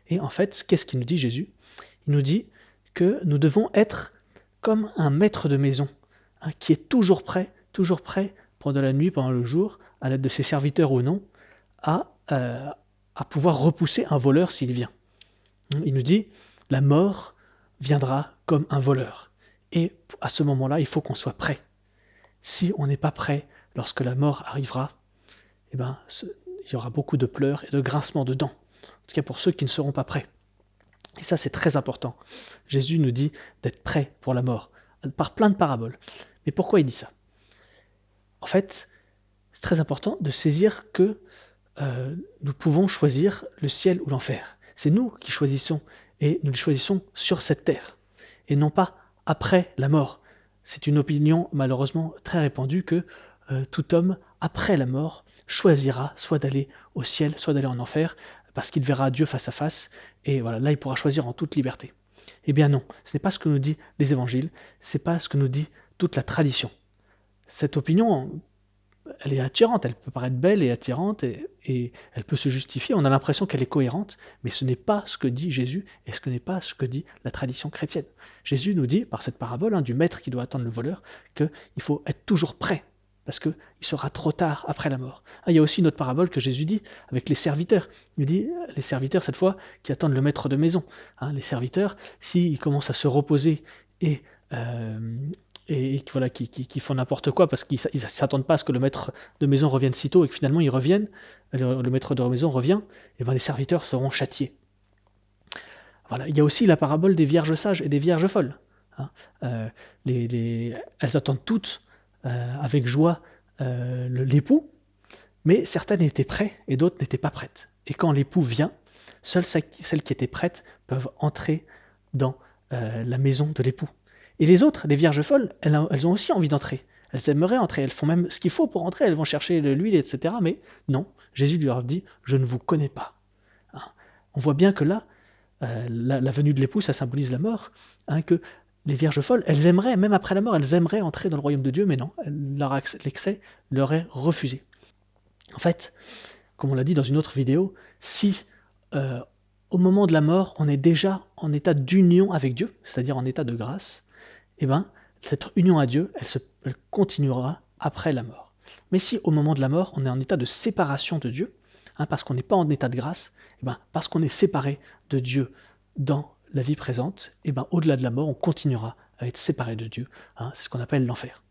Et en fait, qu'est-ce qu'il nous dit Jésus? Il nous dit que nous devons être comme un maître de maison, hein, qui est toujours prêt, pendant la nuit, pendant le jour, à l'aide de ses serviteurs ou non, à, euh, à pouvoir repousser un voleur s'il vient. Il nous dit, la mort viendra comme un voleur. Et à ce moment-là, il faut qu'on soit prêt. Si on n'est pas prêt lorsque la mort arrivera, eh ben, il y aura beaucoup de pleurs et de grincements de dents. En tout cas pour ceux qui ne seront pas prêts. Et ça, c'est très important. Jésus nous dit d'être prêt pour la mort, par plein de paraboles. Mais pourquoi il dit ça? En fait, c'est très important de saisir que nous pouvons choisir le ciel ou l'enfer. C'est nous qui choisissons, et nous le choisissons sur cette terre, et non pas après la mort. C'est une opinion malheureusement très répandue que tout homme, après la mort, choisira soit d'aller au ciel, soit d'aller en enfer, parce qu'il verra Dieu face à face, et voilà, là il pourra choisir en toute liberté. Eh bien non, ce n'est pas ce que nous dit les évangiles, c'est pas ce que nous dit toute la tradition. Cette opinion, elle est attirante, elle peut paraître belle et attirante, et elle peut se justifier, on a l'impression qu'elle est cohérente, mais ce n'est pas ce que dit Jésus, et ce n'est pas ce que dit la tradition chrétienne. Jésus nous dit, par cette parabole du maître qui doit attendre le voleur, qu'il faut être toujours prêt, parce qu'il sera trop tard après la mort. Il y a aussi une autre parabole que Jésus dit avec les serviteurs. Il dit, les serviteurs, cette fois, qui attendent le maître de maison. Les serviteurs, s'ils commencent à se reposer et voilà, qui font n'importe quoi parce qu'ils ne s'attendent pas à ce que le maître de maison revienne si tôt et que finalement ils reviennent, le maître de maison revient, et ben les serviteurs seront châtiés. Voilà. Il y a aussi la parabole des vierges sages et des vierges folles. Elles attendent toutes avec joie l'époux, mais certaines étaient prêtes et d'autres n'étaient pas prêtes. Et quand l'époux vient, seules celles qui étaient prêtes peuvent entrer dans la maison de l'époux. Et les autres, les vierges folles, elles ont aussi envie d'entrer. Elles aimeraient entrer, elles font même ce qu'il faut pour entrer, elles vont chercher l'huile, etc. Mais non, Jésus leur dit, je ne vous connais pas. On voit bien que là, la venue de l'époux, ça symbolise la mort, que les vierges folles, elles aimeraient, même après la mort, elles aimeraient entrer dans le royaume de Dieu, mais non, l'excès leur est refusé. En fait, comme on l'a dit dans une autre vidéo, si au moment de la mort, on est déjà en état d'union avec Dieu, c'est-à-dire en état de grâce, eh ben, cette union à Dieu, elle continuera après la mort. Mais si au moment de la mort, on est en état de séparation de Dieu, parce qu'on n'est pas en état de grâce, eh ben, parce qu'on est séparé de Dieu dans la vie présente, eh ben, au-delà de la mort, on continuera à être séparé de Dieu. C'est ce qu'on appelle l'enfer.